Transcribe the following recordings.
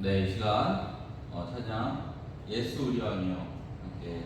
네, 이 시간 찬양 예수 우리 왕이요 함께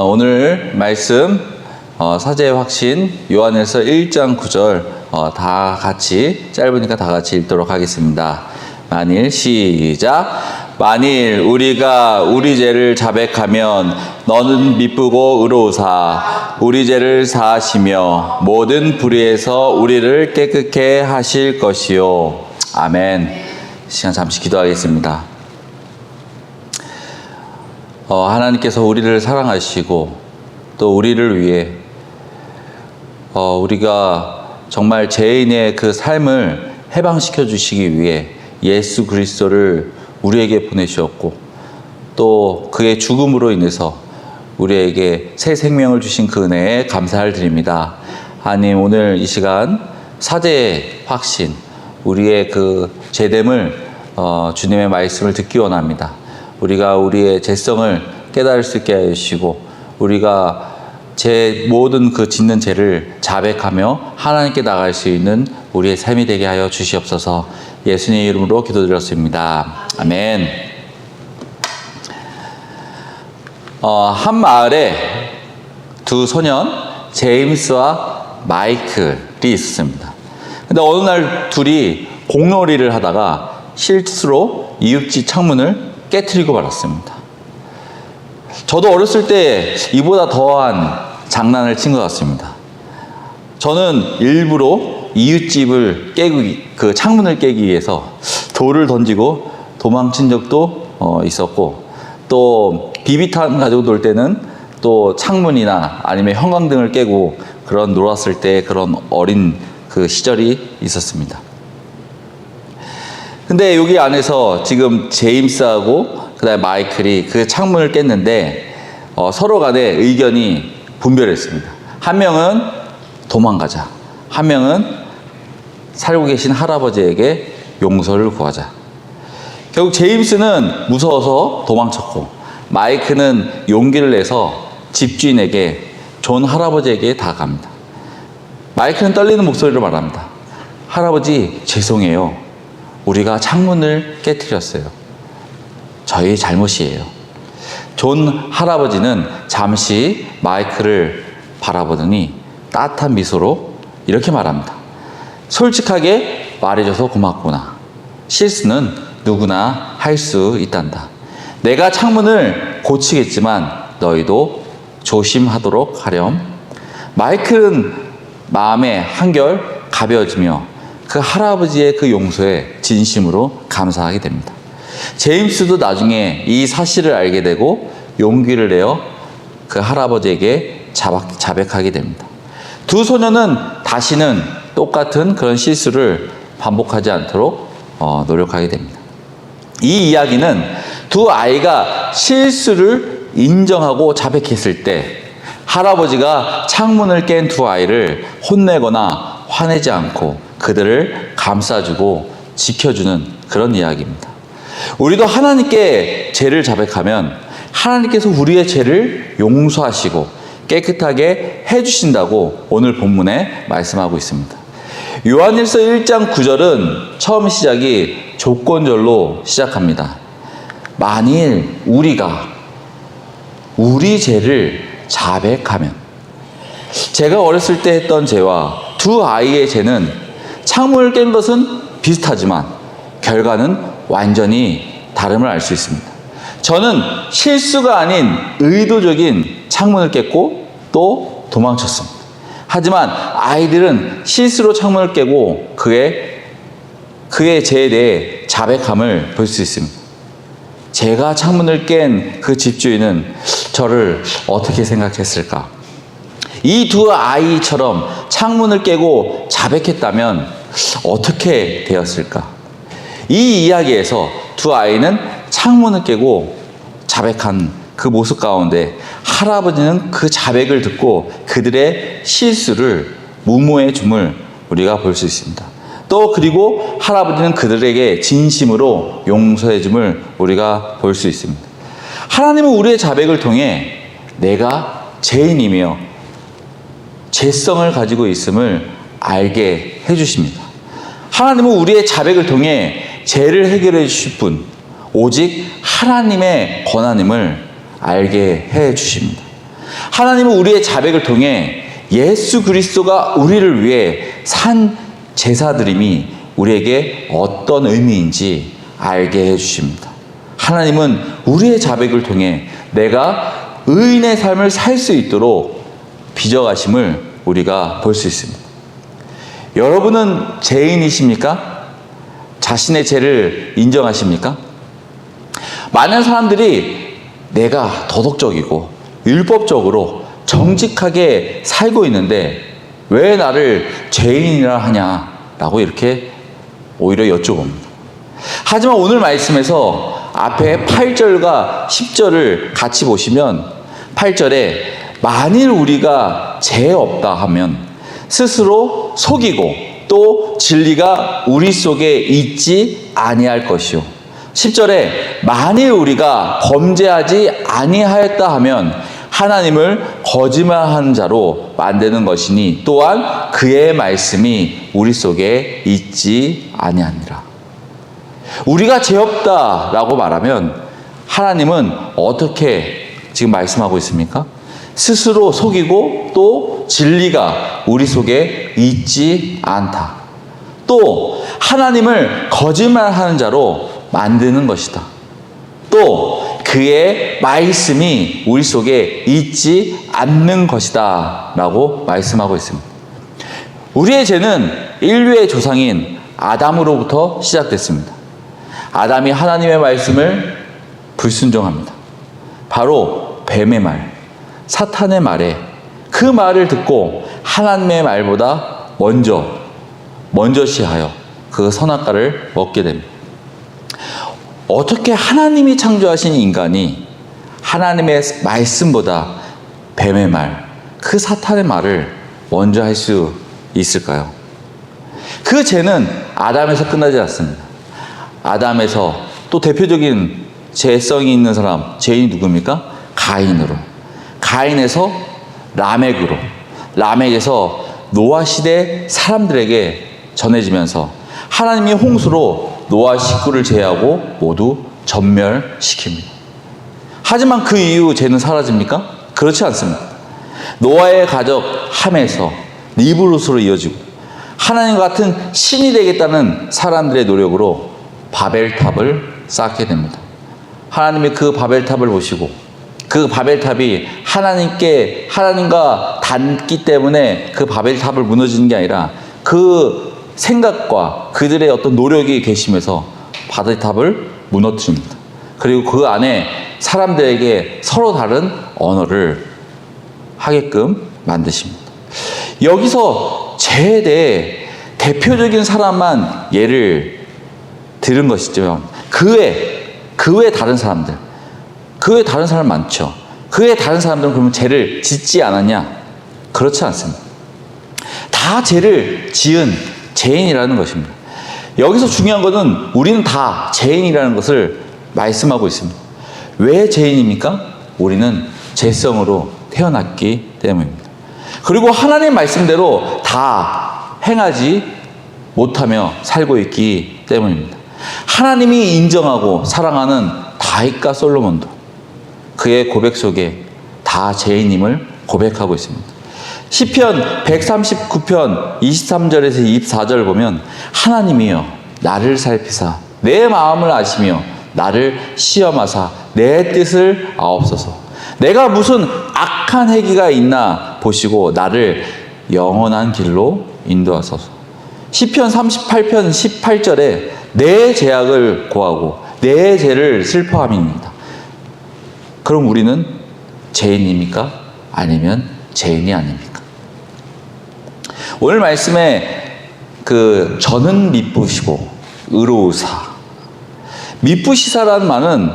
오늘 말씀 사제의 확신 요한일서 1장 9절 다 같이 짧으니까 다 같이 읽도록 하겠습니다. 만일 시작. 만일 우리가 우리 죄를 자백하면 너는 미쁘고 의로우사 우리 죄를 사하시며 모든 불의에서 우리를 깨끗게 하실 것이요. 아멘. 시간 잠시 기도하겠습니다. 하나님께서 우리를 사랑하시고 또 우리를 위해 우리가 정말 죄인의 그 삶을 해방시켜 주시기 위해 예수 그리스도를 우리에게 보내주셨고 또 그의 죽음으로 인해서 우리에게 새 생명을 주신 그 은혜에 감사를 드립니다. 하나님, 오늘 이 시간 사제의 확신, 우리의 그 죄됨을 주님의 말씀을 듣기 원합니다. 우리가 우리의 죄성을 깨달을 수 있게 해주시고 우리가 제 모든 그 짓는 죄를 자백하며 하나님께 나갈 수 있는 우리의 삶이 되게 하여 주시옵소서. 예수님의 이름으로 기도드렸습니다. 아멘. 한 마을에 두 소년 제임스와 마이클이 있었습니다. 근데 어느 날 둘이 공놀이를 하다가 실수로 이웃집 창문을 깨트리고 말았습니다. 저도 어렸을 때 이보다 더한 장난을 친 것 같습니다. 저는 일부러 이웃집을 그 창문을 깨기 위해서 돌을 던지고 도망친 적도 있었고, 또 비비탄 가지고 놀 때는 또 창문이나 아니면 형광등을 깨고 그런 놀았을 때 그런 어린 그 시절이 있었습니다. 근데 여기 안에서 지금 제임스하고 그다음에 마이클이 그 창문을 깼는데 서로 간에 의견이 분별했습니다. 한 명은 도망가자, 한 명은 살고 계신 할아버지에게 용서를 구하자. 결국 제임스는 무서워서 도망쳤고 마이클은 용기를 내서 집주인에게, 존 할아버지에게 다가갑니다. 마이클은 떨리는 목소리로 말합니다. 할아버지, 죄송해요. 우리가 창문을 깨트렸어요. 저희 잘못이에요. 존 할아버지는 잠시 마이클을 바라보더니 따뜻한 미소로 이렇게 말합니다. 솔직하게 말해줘서 고맙구나. 실수는 누구나 할 수 있단다. 내가 창문을 고치겠지만 너희도 조심하도록 하렴. 마이클은 마음에 한결 가벼워지며 그 할아버지의 그 용서에 진심으로 감사하게 됩니다. 제임스도 나중에 이 사실을 알게 되고 용기를 내어 그 할아버지에게 자백하게 됩니다. 두 소녀는 다시는 똑같은 그런 실수를 반복하지 않도록 노력하게 됩니다. 이 이야기는 두 아이가 실수를 인정하고 자백했을 때 할아버지가 창문을 깬 두 아이를 혼내거나 화내지 않고 그들을 감싸주고 지켜주는 그런 이야기입니다. 우리도 하나님께 죄를 자백하면 하나님께서 우리의 죄를 용서하시고 깨끗하게 해주신다고 오늘 본문에 말씀하고 있습니다. 요한일서 1장 9절은 처음 시작이 조건절로 시작합니다. 만일 우리가 우리 죄를 자백하면, 제가 어렸을 때 했던 죄와 두 아이의 죄는 창문을 깬 것은 비슷하지만 결과는 완전히 다름을 알 수 있습니다. 저는 실수가 아닌 의도적인 창문을 깼고 또 도망쳤습니다. 하지만 아이들은 실수로 창문을 깨고 그의 죄에 대해 자백함을 볼 수 있습니다. 제가 창문을 깬 그 집주인은 저를 어떻게 생각했을까? 이 두 아이처럼 창문을 깨고 자백했다면 어떻게 되었을까? 이 이야기에서 두 아이는 창문을 깨고 자백한 그 모습 가운데 할아버지는 그 자백을 듣고 그들의 실수를 무모해 줌을 우리가 볼 수 있습니다. 또 그리고 할아버지는 그들에게 진심으로 용서해 줌을 우리가 볼 수 있습니다. 하나님은 우리의 자백을 통해 내가 죄인이며 죄성을 가지고 있음을 알게 해주십니다. 하나님은 우리의 자백을 통해 죄를 해결해 주실 분, 오직 하나님의 권한임을 알게 해 주십니다. 하나님은 우리의 자백을 통해 예수 그리스도가 우리를 위해 산 제사드림이 우리에게 어떤 의미인지 알게 해주십니다. 하나님은 우리의 자백을 통해 내가 의인의 삶을 살 수 있도록 빚어가심을 우리가 볼 수 있습니다. 여러분은 죄인이십니까? 자신의 죄를 인정하십니까? 많은 사람들이 내가 도덕적이고 율법적으로 정직하게 살고 있는데 왜 나를 죄인이라 하냐라고 이렇게 오히려 여쭤봅니다. 하지만 오늘 말씀에서 앞에 8절과 10절을 같이 보시면 8절에 만일 우리가 죄 없다 하면 스스로 속이고 또 진리가 우리 속에 있지 아니할 것이요. 10절에 만일 우리가 범죄하지 아니하였다 하면 하나님을 거짓말하는 자로 만드는 것이니 또한 그의 말씀이 우리 속에 있지 아니하니라. 우리가 죄 없다라고 말하면 하나님은 어떻게 지금 말씀하고 있습니까? 스스로 속이고 또 진리가 우리 속에 있지 않다. 또 하나님을 거짓말하는 자로 만드는 것이다. 또 그의 말씀이 우리 속에 있지 않는 것이다 라고 말씀하고 있습니다. 우리의 죄는 인류의 조상인 아담으로부터 시작됐습니다. 아담이 하나님의 말씀을 불순종합니다. 바로 뱀의 말, 사탄의 말에 그 말을 듣고 하나님의 말보다 먼저 시하여 그 선악과를 먹게 됩니다. 어떻게 하나님이 창조하신 인간이 하나님의 말씀보다 뱀의 말, 그 사탄의 말을 먼저 할 수 있을까요? 그 죄는 아담에서 끝나지 않습니다. 아담에서 또 대표적인 죄성이 있는 사람, 죄인이 누굽니까? 가인으로. 가인에서 라멕으로. 라멕에서 노아 시대 사람들에게 전해지면서 하나님이 홍수로 노아 식구를 제외하고 모두 전멸시킵니다. 하지만 그 이후 죄는 사라집니까? 그렇지 않습니다. 노아의 가족 함에서 리브롯으로 이어지고 하나님과 같은 신이 되겠다는 사람들의 노력으로 바벨탑을 쌓게 됩니다. 하나님이 그 바벨탑을 보시고 그 바벨탑이 하나님과 닿기 때문에 그 바벨탑을 무너지는 게 아니라 그 생각과 그들의 어떤 노력이 계시면서 바벨탑을 무너뜨립니다. 그리고 그 안에 사람들에게 서로 다른 언어를 하게끔 만드십니다. 여기서 죄에 대해 대표적인 사람만 예를 들은 것이죠. 그 외에 다른 사람들, 그 외에 다른 사람 많죠. 그 외에 다른 사람들은 그러면 죄를 짓지 않았냐? 그렇지 않습니다. 다 죄를 지은 죄인이라는 것입니다. 여기서 중요한 것은 우리는 다 죄인이라는 것을 말씀하고 있습니다. 왜 죄인입니까? 우리는 죄성으로 태어났기 때문입니다. 그리고 하나님 말씀대로 다 행하지 못하며 살고 있기 때문입니다. 하나님이 인정하고 사랑하는 다윗과 솔로몬도 그의 고백 속에 다 죄인임을 고백하고 있습니다. 시편 139편 23절에서 24절을 보면 하나님이여 나를 살피사 내 마음을 아시며 나를 시험하사 내 뜻을 아옵소서. 내가 무슨 악한 행위가 있나 보시고 나를 영원한 길로 인도하소서. 시편 38편 18절에 내 죄악을 고하고 내 죄를 슬퍼함입니다. 그럼 우리는 죄인입니까? 아니면 죄인이 아닙니까? 오늘 말씀에 저는 미쁘시고 의로우사. 미쁘시사라는 말은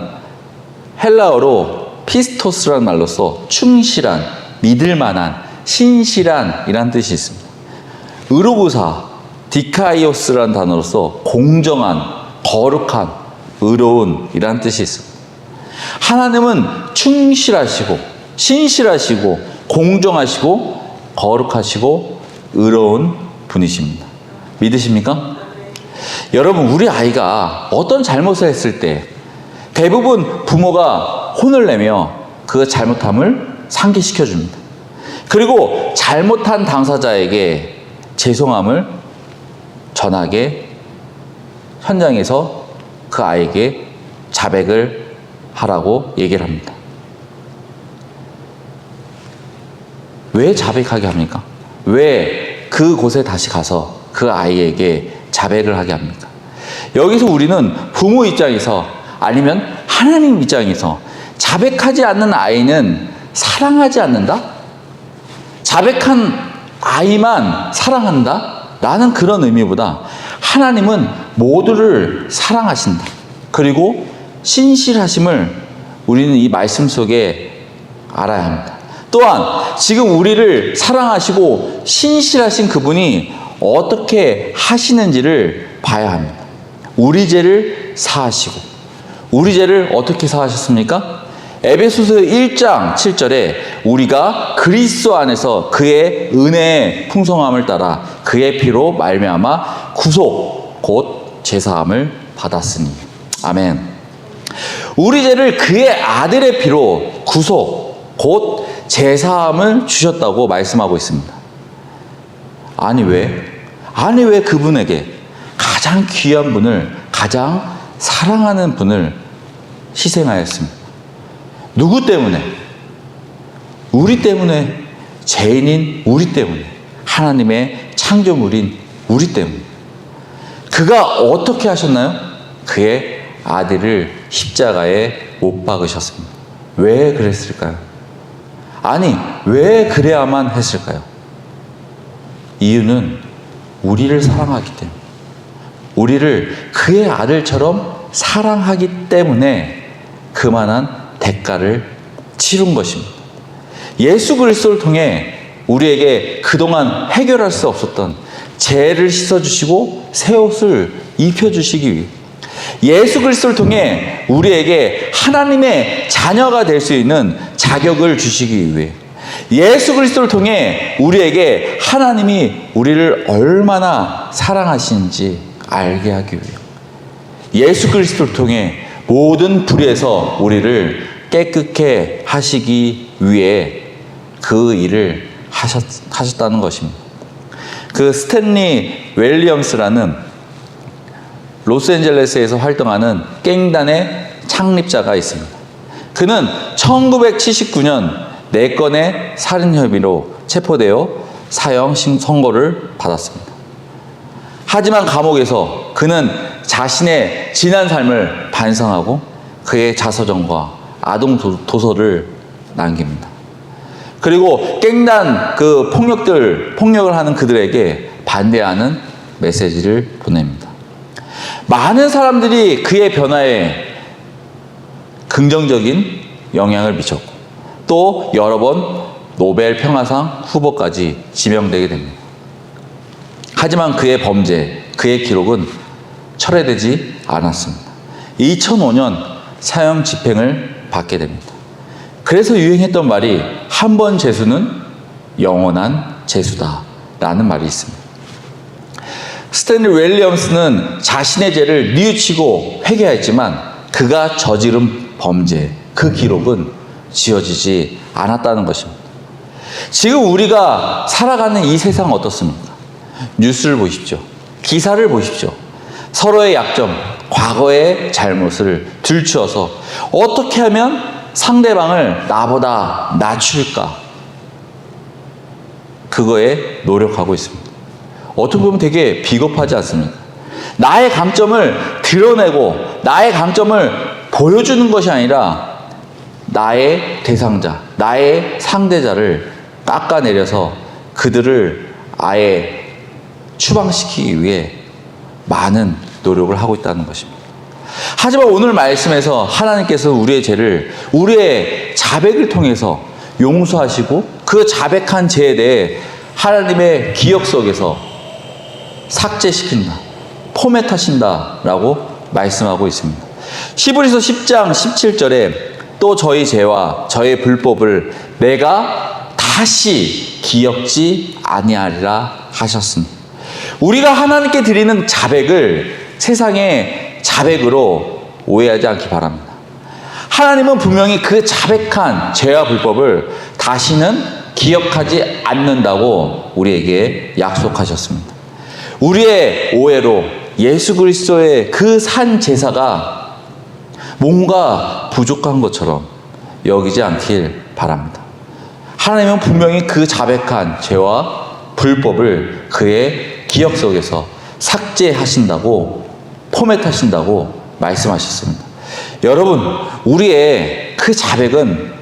헬라어로 피스토스라는 말로써 충실한, 믿을만한, 신실한이라는 뜻이 있습니다. 의로우사, 디카이오스라는 단어로서 공정한, 거룩한, 의로운이라는 뜻이 있습니다. 하나님은 충실하시고, 신실하시고, 공정하시고, 거룩하시고, 의로운 분이십니다. 믿으십니까? 여러분, 우리 아이가 어떤 잘못을 했을 때 대부분 부모가 혼을 내며 그 잘못함을 상기시켜 줍니다. 그리고 잘못한 당사자에게 죄송함을 전하게 현장에서 그 아이에게 자백을 하라고 얘기를 합니다. 왜 자백하게 합니까? 왜 그곳에 다시 가서 그 아이에게 자백을 하게 합니까? 여기서 우리는 부모 입장에서 아니면 하나님 입장에서 자백하지 않는 아이는 사랑하지 않는다? 자백한 아이만 사랑한다? 라는 그런 의미보다 하나님은 모두를 사랑하신다. 그리고 신실하심을 우리는 이 말씀 속에 알아야 합니다. 또한 지금 우리를 사랑하시고 신실하신 그분이 어떻게 하시는지를 봐야 합니다. 우리 죄를 사하시고, 우리 죄를 어떻게 사하셨습니까? 에베소서 1장 7절에 우리가 그리스도 안에서 그의 은혜의 풍성함을 따라 그의 피로 말미암아 구속 곧 제사함을 받았으니. 아멘. 우리 죄를 그의 아들의 피로 구속 곧 제사함을 주셨다고 말씀하고 있습니다. 아니 왜 그분에게 가장 귀한 분을, 가장 사랑하는 분을 희생하였습니까? 누구 때문에? 우리 때문에. 죄인인 우리 때문에. 하나님의 창조물인 우리 때문에. 그가 어떻게 하셨나요? 그의 아들을 십자가에 못 박으셨습니다. 왜 그랬을까요? 아니, 왜 그래야만 했을까요? 이유는 우리를 사랑하기 때문에, 우리를 그의 아들처럼 사랑하기 때문에 그만한 대가를 치른 것입니다. 예수 그리스도를 통해 우리에게 그동안 해결할 수 없었던 죄를 씻어주시고 새 옷을 입혀주시기 위해, 예수 그리스도를 통해 우리에게 하나님의 자녀가 될 수 있는 자격을 주시기 위해, 예수 그리스도를 통해 우리에게 하나님이 우리를 얼마나 사랑하시는지 알게 하기 위해, 예수 그리스도를 통해 모든 불의에서 우리를 깨끗게 하시기 위해 그 일을 하셨다는 것입니다. 그 스탠리 윌리엄스라는 로스앤젤레스에서 활동하는 깽단의 창립자가 있습니다. 그는 1979년 4건의 살인 혐의로 체포되어 사형 선고를 받았습니다. 하지만 감옥에서 그는 자신의 지난 삶을 반성하고 그의 자서전과 아동 도서를 남깁니다. 그리고 깽단 그 폭력을 하는 그들에게 반대하는 메시지를 보냅니다. 많은 사람들이 그의 변화에 긍정적인 영향을 미쳤고, 또 여러 번 노벨 평화상 후보까지 지명되게 됩니다. 하지만 그의 범죄, 그의 기록은 철회되지 않았습니다. 2005년 사형 집행을 받게 됩니다. 그래서 유행했던 말이 한 번 재수는 영원한 재수다 라는 말이 있습니다. 스탠리 윌리엄스는 자신의 죄를 뉘우치고 회개했지만 그가 저지른 범죄, 그 기록은 지워지지 않았다는 것입니다. 지금 우리가 살아가는 이 세상 어떻습니까? 뉴스를 보십시오. 기사를 보십시오. 서로의 약점, 과거의 잘못을 들추어서 어떻게 하면 상대방을 나보다 낮출까? 그거에 노력하고 있습니다. 어떻게 보면 되게 비겁하지 않습니까? 나의 강점을 드러내고 나의 강점을 보여주는 것이 아니라 나의 대상자, 나의 상대자를 깎아내려서 그들을 아예 추방시키기 위해 많은 노력을 하고 있다는 것입니다. 하지만 오늘 말씀에서 하나님께서 우리의 죄를, 우리의 자백을 통해서 용서하시고 그 자백한 죄에 대해 하나님의 기억 속에서 삭제시킨다, 포맷하신다 라고 말씀하고 있습니다. 히브리서 10장 17절에 또 저희 죄와 저의 불법을 내가 다시 기억지 아니하리라 하셨습니다. 우리가 하나님께 드리는 자백을 세상의 자백으로 오해하지 않기 바랍니다. 하나님은 분명히 그 자백한 죄와 불법을 다시는 기억하지 않는다고 우리에게 약속하셨습니다. 우리의 오해로 예수 그리스도의 그 산 제사가 뭔가 부족한 것처럼 여기지 않길 바랍니다. 하나님은 분명히 그 자백한 죄와 불법을 그의 기억 속에서 삭제하신다고, 포맷하신다고 말씀하셨습니다. 여러분, 우리의 그 자백은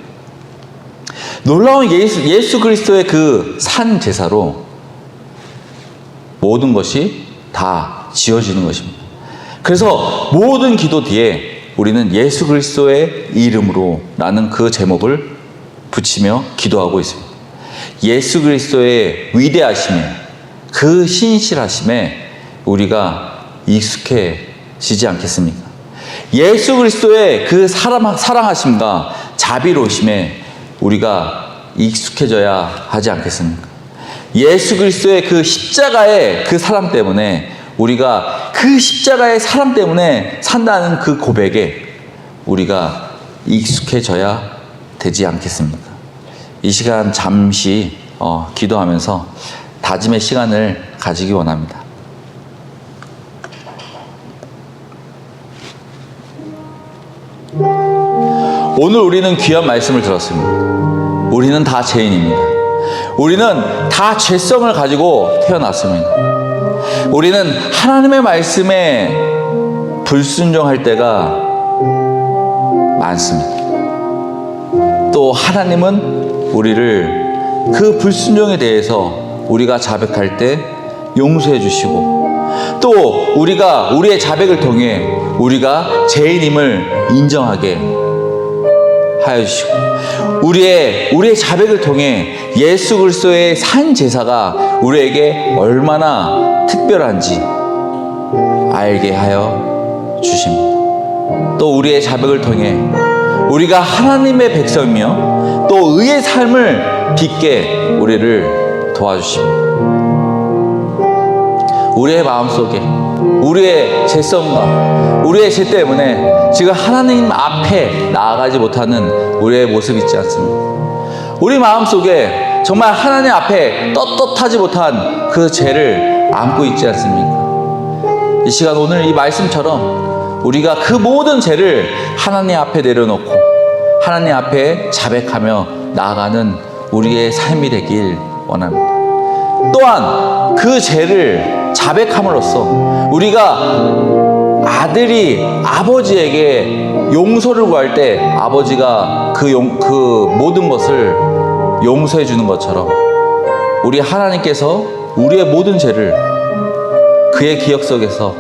놀라운 예수 그리스도의 그 산 제사로 모든 것이 다 지어지는 것입니다. 그래서 모든 기도 뒤에 우리는 예수 그리스도의 이름으로 라는 그 제목을 붙이며 기도하고 있습니다. 예수 그리스도의 위대하심에, 그 신실하심에 우리가 익숙해지지 않겠습니까? 예수 그리스도의 그 사랑하심과 자비로우심에 우리가 익숙해져야 하지 않겠습니까? 예수 그리스도의 그 십자가의 그 사랑 때문에 우리가 그 십자가의 사랑 때문에 산다는 그 고백에 우리가 익숙해져야 되지 않겠습니까? 이 시간 잠시 기도하면서 다짐의 시간을 가지기 원합니다. 오늘 우리는 귀한 말씀을 들었습니다. 우리는 다 죄인입니다. 우리는 다 죄성을 가지고 태어났습니다. 우리는 하나님의 말씀에 불순종할 때가 많습니다. 또 하나님은 우리를 그 불순종에 대해서 우리가 자백할 때 용서해 주시고, 또 우리가 우리의 자백을 통해 우리가 죄인임을 인정하게 하여 주시고, 우리의 자백을 통해 예수 그리스도의 산 제사가 우리에게 얼마나 특별한지 알게 하여 주십니다. 또 우리의 자백을 통해 우리가 하나님의 백성이며 또 의의 삶을 빚게 우리를 도와주십니다. 우리의 마음속에 우리의 죄성과 우리의 죄 때문에 지금 하나님 앞에 나아가지 못하는 우리의 모습이 있지 않습니까? 우리 마음속에 정말 하나님 앞에 떳떳하지 못한 그 죄를 안고 있지 않습니까? 이 시간 오늘 이 말씀처럼 우리가 그 모든 죄를 하나님 앞에 내려놓고 하나님 앞에 자백하며 나아가는 우리의 삶이 되길 원합니다. 또한 그 죄를 자백함으로써 우리가 아들이 아버지에게 용서를 구할 때 아버지가 그 모든 것을 용서해 주는 것처럼 우리 하나님께서 우리의 모든 죄를 그의 기억 속에서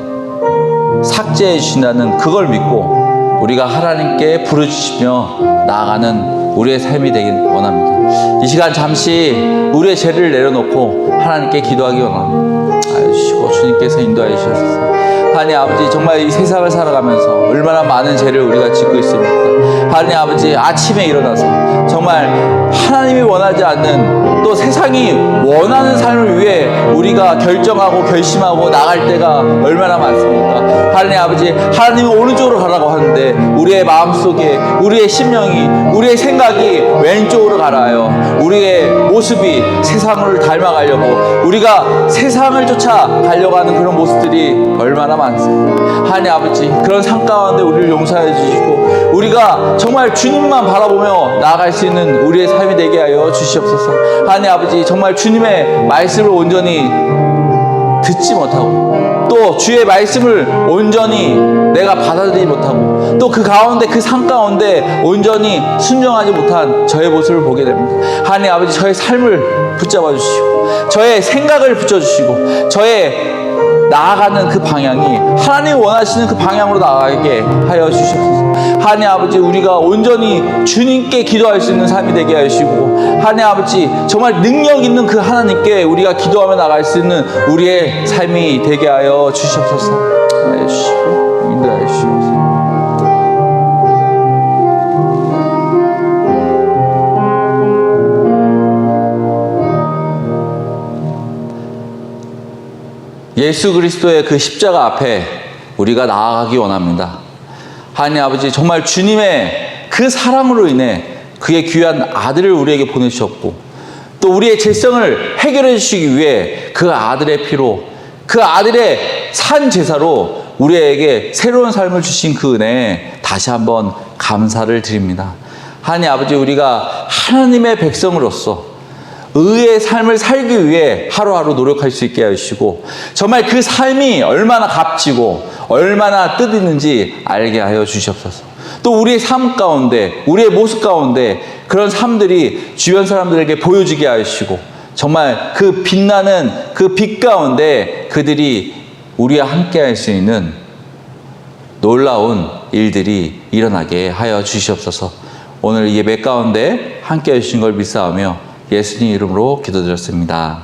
삭제해 주신다는 그걸 믿고 우리가 하나님께 부르짖으며 나아가는 우리의 삶이 되길 원합니다. 이 시간 잠시 우리의 죄를 내려놓고 하나님께 기도하기 원합니다. 주시고 주님께서 인도하여 주셔서 하나님 아버지, 정말 이 세상을 살아가면서 얼마나 많은 죄를 우리가 짓고 있습니까? 하나님 아버지, 아침에 일어나서 정말 하나님이 원하지 않는, 또 세상이 원하는 삶을 위해 우리가 결정하고 결심하고 나갈 때가 얼마나 많습니까? 하나님 아버지, 하나님은 오른쪽으로 가라고 하는데 우리의 마음속에 우리의 심령이, 우리의 생각이 왼쪽으로 가라요. 우리의 모습이 세상을 닮아가려고, 우리가 세상을 쫓아가려고 하는 그런 모습들이 얼마나 많습니까? 하나님 아버지, 그런 삶 가운데 우리를 용서해 주시고 우리가 정말 주님만 바라보며 나아갈 수 있는 우리의 삶이 되게 하여 주시옵소서. 하나님 아버지, 정말 주님의 말씀을 온전히 듣지 못하고 또 주의 말씀을 온전히 내가 받아들이지 못하고 또 그 가운데, 그 삶 가운데 온전히 순종하지 못한 저의 모습을 보게 됩니다. 하나님 아버지, 저의 삶을 붙잡아 주시고 저의 생각을 붙여주시고 저의 나아가는 그 방향이 하나님이 원하시는 그 방향으로 나아가게 하여 주시옵소서. 하나님 아버지, 우리가 온전히 주님께 기도할 수 있는 삶이 되게 하시고, 하나님 아버지, 정말 능력 있는 그 하나님께 우리가 기도하며 나갈 수 있는 우리의 삶이 되게 하여 주시옵소서. 하여 주시고 인도하여 주시옵소서. 예수 그리스도의 그 십자가 앞에 우리가 나아가기 원합니다. 하나님 아버지, 정말 주님의 그 사랑으로 인해 그의 귀한 아들을 우리에게 보내주셨고 또 우리의 죄성을 해결해 주시기 위해 그 아들의 피로 그 아들의 산 제사로 우리에게 새로운 삶을 주신 그 은혜에 다시 한번 감사를 드립니다. 하나님 아버지, 우리가 하나님의 백성으로서 의의 삶을 살기 위해 하루하루 노력할 수 있게 하시고 정말 그 삶이 얼마나 값지고 얼마나 뜻있는지 알게 하여 주시옵소서. 또 우리의 삶 가운데 우리의 모습 가운데 그런 삶들이 주변 사람들에게 보여지게 하시고 정말 그 빛나는 그 빛 가운데 그들이 우리와 함께 할 수 있는 놀라운 일들이 일어나게 하여 주시옵소서. 오늘 예배 가운데 함께 해주신 걸 믿사오며 예수님 이름으로 기도드렸습니다.